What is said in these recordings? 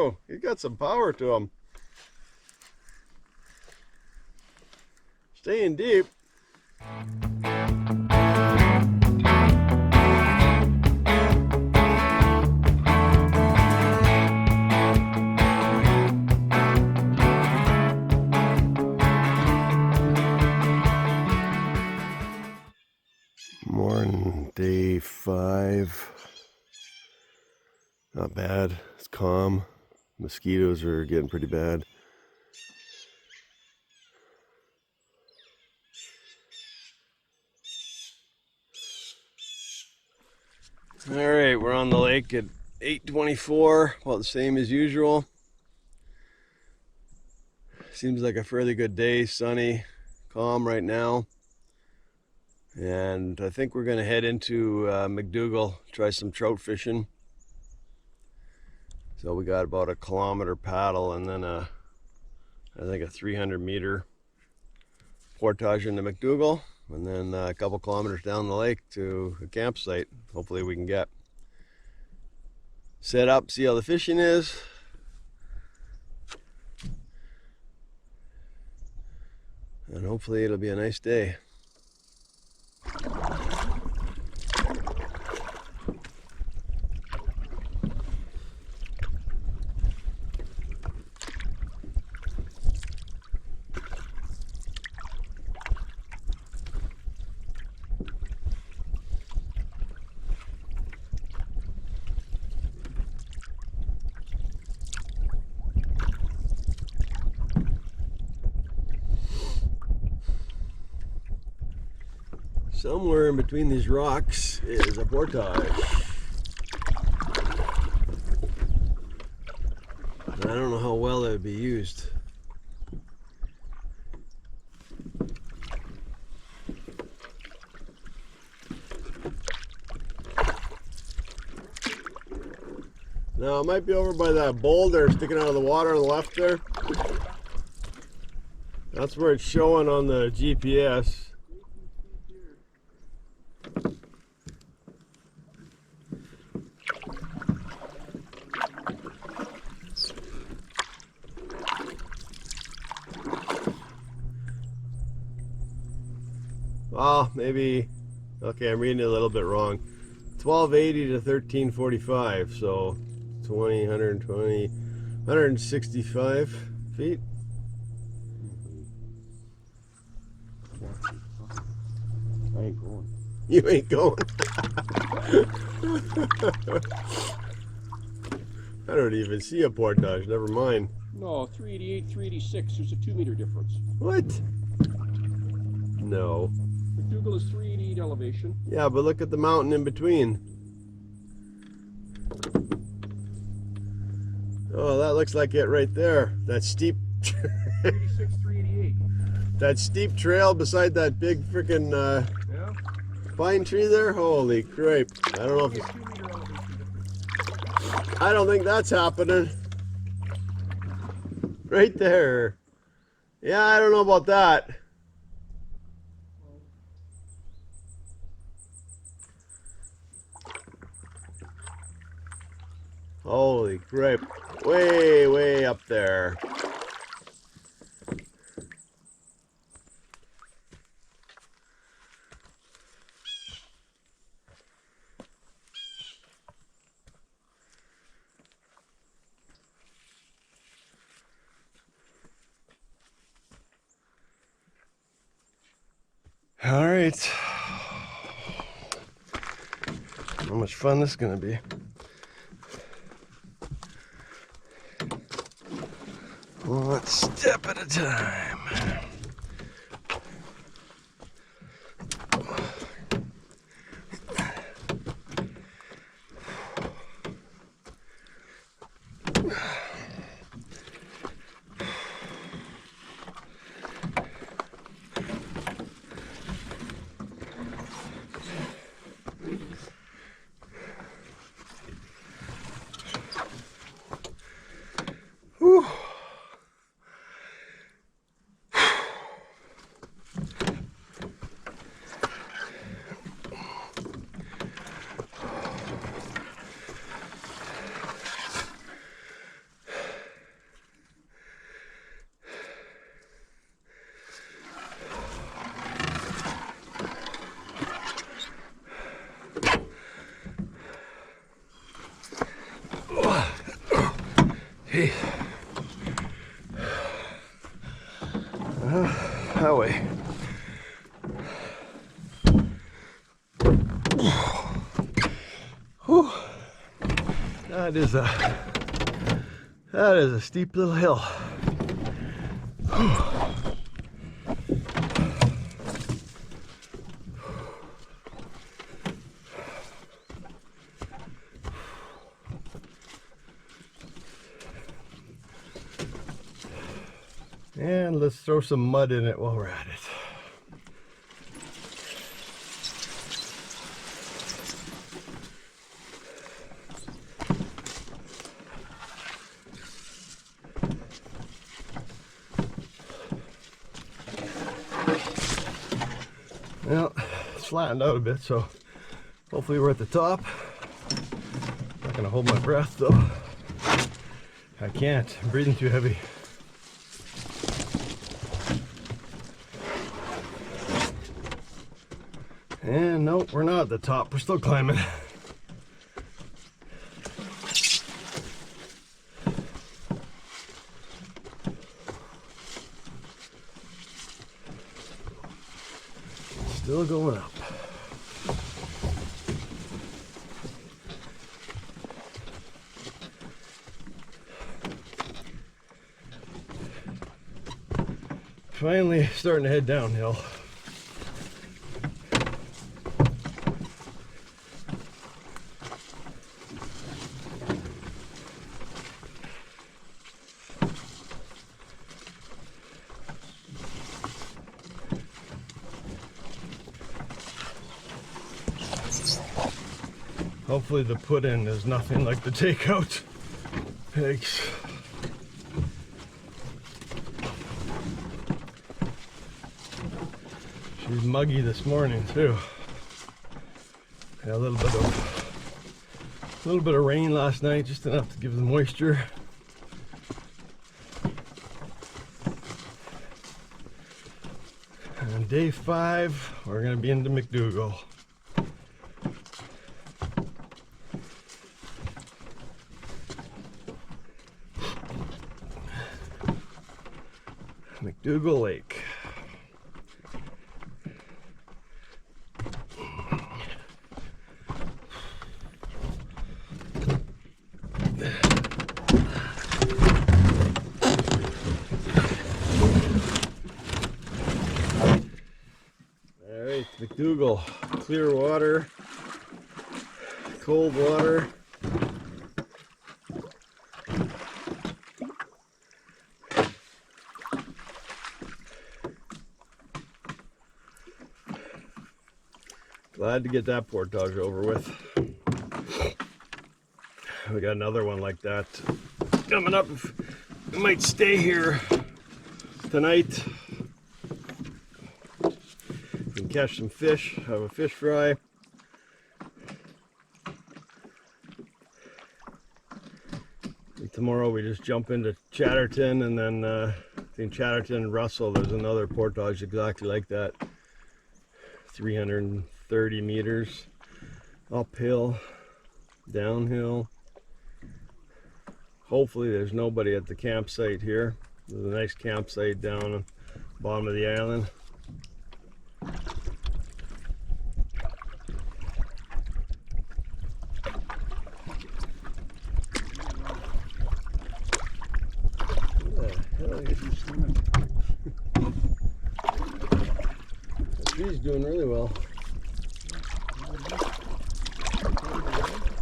go. He's got some power to him. Staying deep. Morning, day 5. Not bad. It's calm. Mosquitoes are getting pretty bad. All right, we're on the lake at 8:24. About the same as usual. Seems like a fairly good day. Sunny, calm right now. And I think we're going to head into McDougall, try some trout fishing. So we got about a kilometer paddle and then I think a 300-meter portage into McDougall, and then a couple kilometers down the lake to a campsite. Hopefully we can get set up, see how the fishing is. And hopefully it'll be a nice day. Somewhere in between these rocks is a portage. And I don't know how well it would be used. Now it might be over by that boulder sticking out of the water on the left there. That's where it's showing on the GPS. Well, maybe, okay, I'm reading it a little bit wrong. 1280 to 1345, so 165 feet. I ain't going. You ain't going. I don't even see a portage, never mind. No, 388, 386, there's a 2-meter difference. What? No. McDougall is 388 elevation. Yeah, but look at the mountain in between. Oh, that looks like it right there. That steep 386, 388. that steep trail beside that big freaking Yeah? pine tree there. Holy crap. I don't know if A it's, 2-meter elevation difference. I don't think that's happening. Right there. Yeah, I don't know about that. Holy crap. Way, way up there. All right. How much fun this is gonna be. One step at a time. Whew. Hey. That way. Whew. That is a steep little hill. Whew. And let's throw some mud in it while we're at it. Well, it's flattened out a bit, so hopefully we're at the top. Not gonna hold my breath though. I can't, I'm breathing too heavy. And no, we're not at the top, we're still climbing. Still going up. Finally starting to head downhill. Hopefully the put-in is nothing like the takeout pigs. She's muggy this morning too. Yeah, a little bit of rain last night, just enough to give the moisture. And day 5, we're gonna be into McDougall. McDougall Lake. All right, McDougall, clear water, cold water. Glad to get that portage over with. We got another one like that coming up. We might stay here tonight. We can catch some fish, have a fish fry. And tomorrow we just jump into Chatterton, and then between Chatterton and Russell there's another portage exactly like that. 330 meters uphill, downhill. Hopefully there's nobody at the campsite here. There's a nice campsite down on the bottom of the island. The tree's doing really well.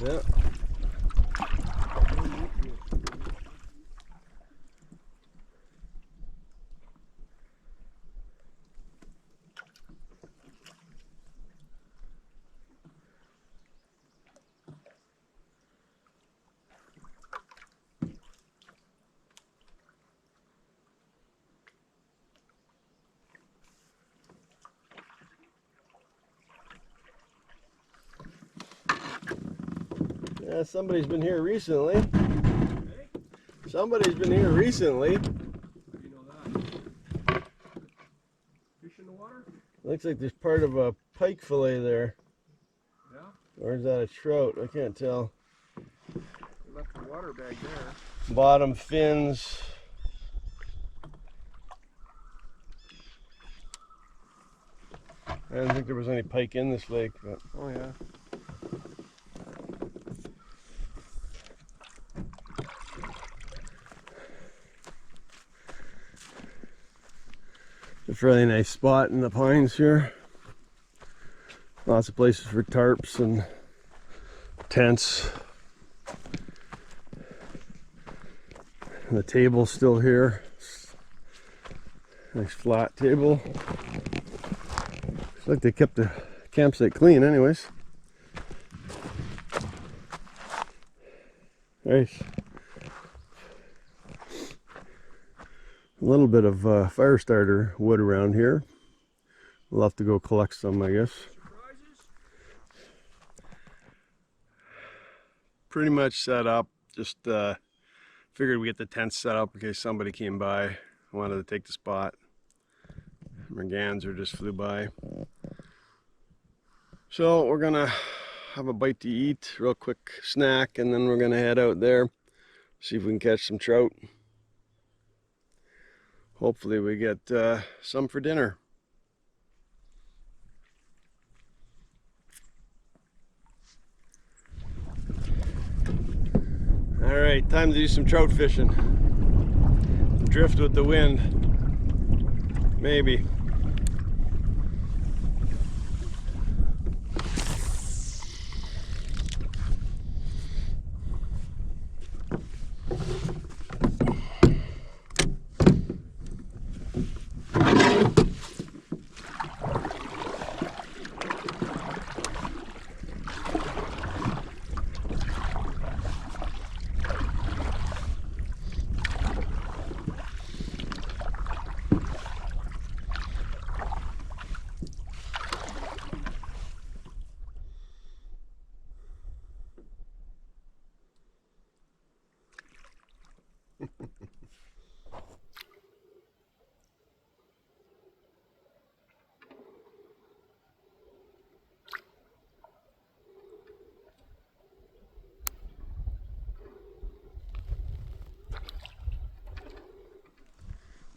Yeah. Yeah, somebody's been here recently. Hey, Somebody's been here recently. how do you know that? Fish in the water? Looks like there's part of a pike fillet there. Yeah. Or is that a trout? I can't tell. It left the water bag there. Bottom fins. I didn't think there was any pike in this lake, but Oh yeah. it's a really nice spot in the pines here. Lots of places for tarps and tents. And the table's still here. Nice flat table. Looks like they kept the campsite clean anyways. Nice. A little bit of fire starter wood around here. We'll have to go collect some, I guess. Pretty much set up. Just figured we get the tent set up in case somebody came by. I wanted to take the spot. Merganser just flew by. So we're gonna have a bite to eat, real quick snack, and then we're gonna head out there, see if we can catch some trout. Hopefully we get some for dinner. All right, time to do some trout fishing. Drift with the wind, maybe.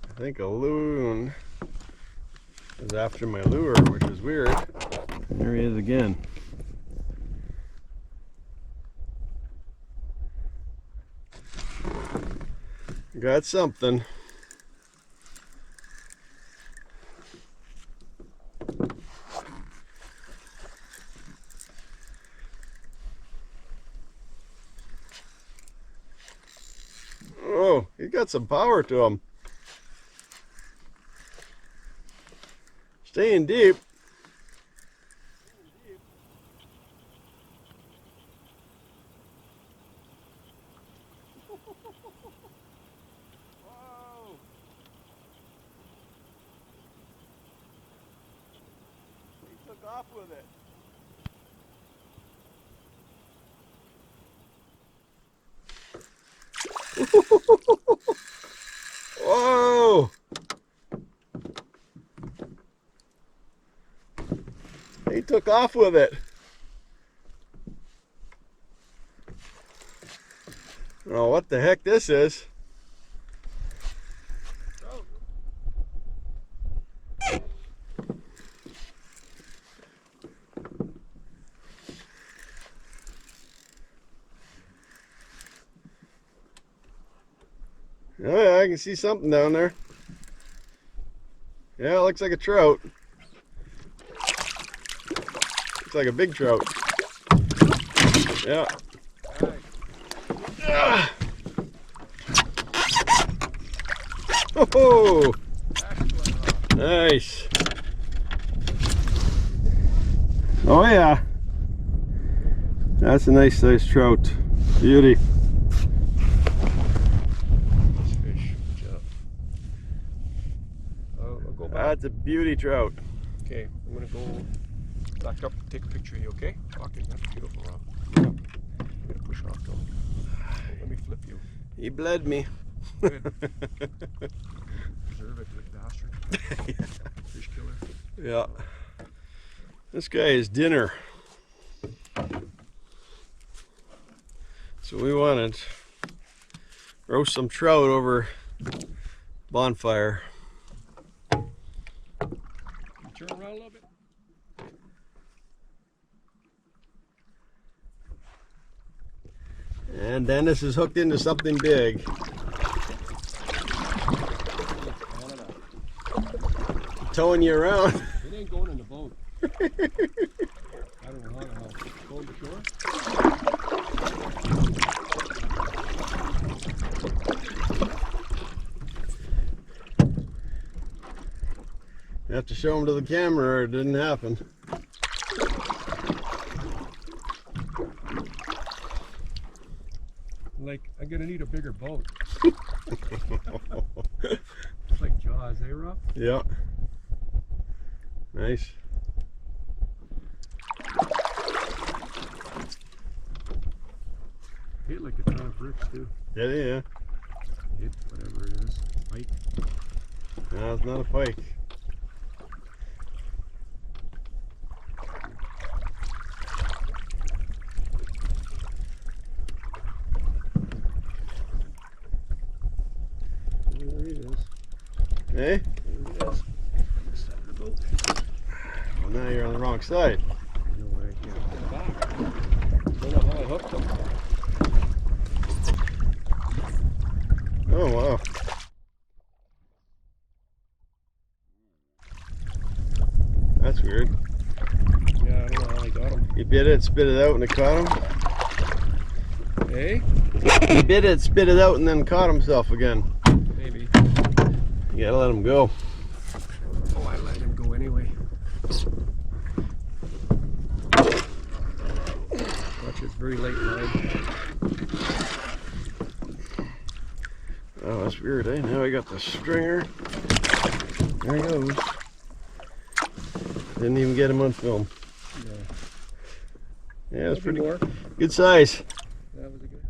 I think a loon is after my lure, which is weird. There he is again. Got something. Oh, he got some power to him. Staying deep. Whoa. He took off with it. Whoa! He took off with it. I don't know what the heck this is. Oh yeah, I can see something down there. Yeah, it looks like a trout. Looks like a big trout. Yeah. Ah. Oh, nice. Oh yeah. That's a nice sized trout. Beauty. That's a beauty trout. Okay, I'm gonna go back up and take a picture of you, okay? Okay, that's beautiful, Rob. Yeah. I'm gonna push off though. Let me flip you. He bled me. Good. Preserve it, you bastard. Yeah. Fish killer. Yeah. This guy is dinner. So we wanted to roast some trout over bonfire. Turn around a little bit. And Dennis is hooked into something big. Towing you around. It ain't going in the boat. I don't know how to help. Going to shore? You have to show him to the camera or it didn't happen. Like, I'm gonna need a bigger boat. It's like Jaws, eh, Rob? Yeah. Nice. Hit like a ton of bricks too. Yeah, yeah. Hit whatever it is. Pike. No, it's not a pike. There it is. Hey? There it is. This side of the boat. Well, now you're on the wrong side. No way. Yeah. In the back. Don't know how I hooked them. Oh, wow. That's weird. Yeah, I don't know how I got them. You bit it, spit it out, and it caught him? Hey? He bit it, spit it out, and then caught himself again. Maybe. You gotta let him go. Oh, I let him go anyway. Watch, it's very late line. Oh, that's weird, eh? Now I got the stringer. There he goes. Didn't even get him on film. Yeah, it's pretty more. good size. That was a good.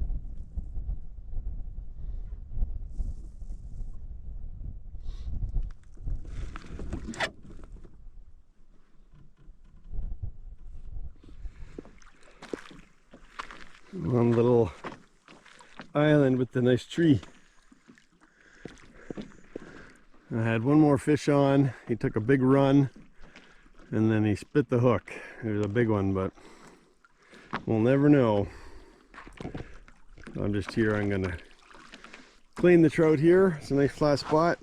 One little island with the nice tree. I had one more fish on. He took a big run and then he spit the hook. It was a big one, but we'll never know. I'm just here. I'm gonna clean the trout here. It's a nice flat spot.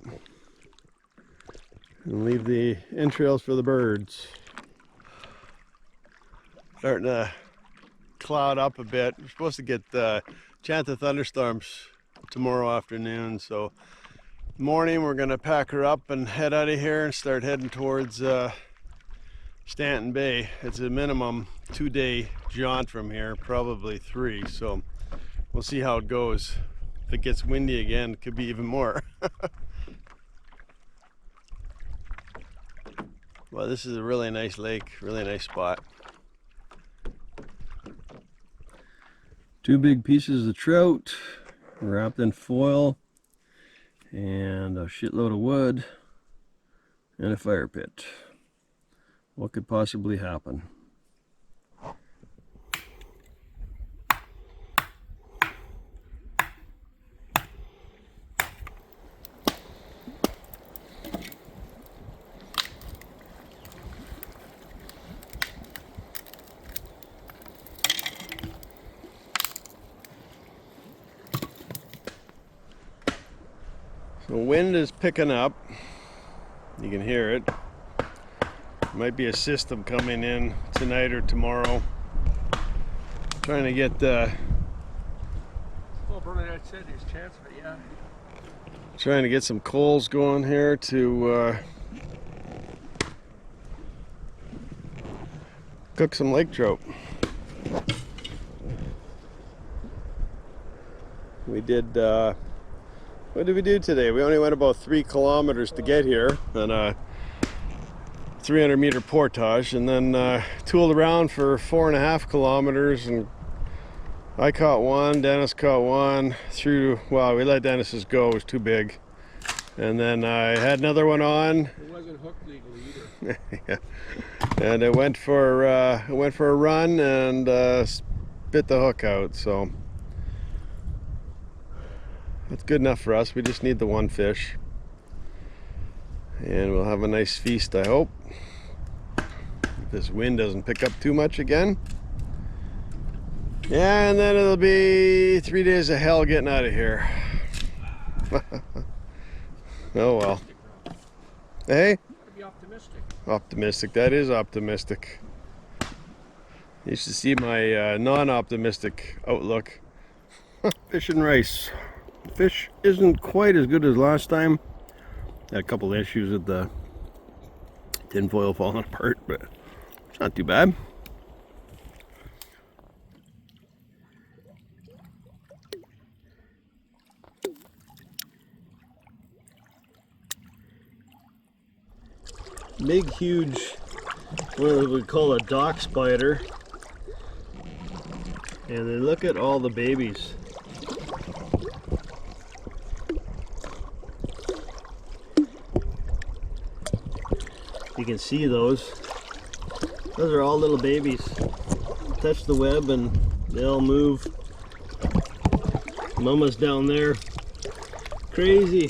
And leave the entrails for the birds. Starting to cloud up a bit. We're supposed to get chance of thunderstorms tomorrow afternoon, so morning we're gonna pack her up and head out of here and start heading towards Stanton Bay. It's a minimum 2-day jaunt from here, probably 3, so we'll see how it goes. If it gets windy again, it could be even more. Well, this is a really nice lake, really nice spot. 2 big pieces of trout wrapped in foil and a shitload of wood and a fire pit. What could possibly happen? The wind is picking up. You can hear it. Might be a system coming in tonight or tomorrow. Trying to get Well, Bernadette said there's a chance of it, yeah. trying to get some coals going here to cook some lake trout. We did what did we do today? We only went about 3 kilometers to get here on a 300-meter portage, and then tooled around for 4.5 kilometers, and I caught one, Dennis caught one, well, we let Dennis's go, it was too big. And then I had another one on. It wasn't hooked legally either. Yeah. And it went for a run and spit the hook out, so That's good enough for us. We just need the one fish. And we'll have a nice feast, I hope. If this wind doesn't pick up too much again. Yeah, and then it'll be 3 days of hell getting out of here. Oh well. Hey? Be optimistic. Optimistic. That is optimistic. You should see my non-optimistic outlook. Fish and rice. Fish isn't quite as good as last time. Had a couple issues with the tinfoil falling apart, but it's not too bad. Big, huge, what we call a dock spider. And then look at all the babies. You can see those. Those are all little babies. Touch the web and they'll move. Mama's down there. Crazy.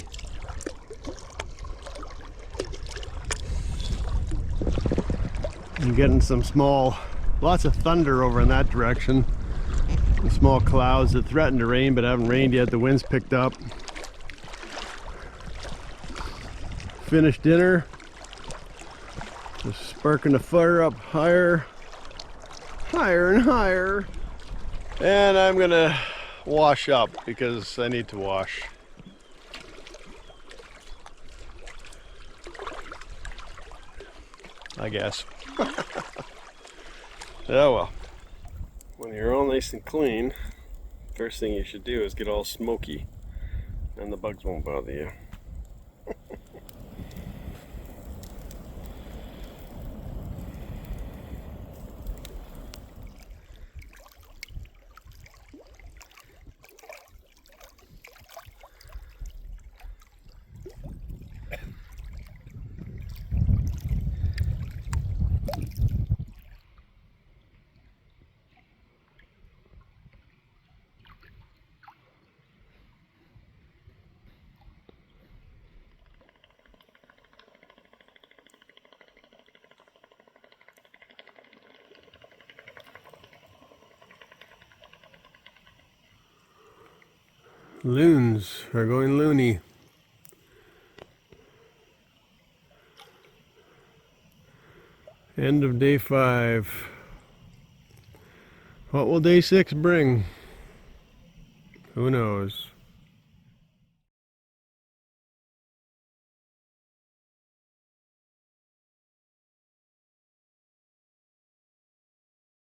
I'm getting some small, lots of thunder over in that direction. Some small clouds that threaten to rain but haven't rained yet. The wind's picked up. Finished dinner. Just sparking the fire up higher, higher and higher. And I'm gonna wash up because I need to wash. I guess. Oh well. When you're all nice and clean, first thing you should do is get all smoky, and the bugs won't bother you. Loons are going loony. End of day 5. What will day 6 bring? Who knows?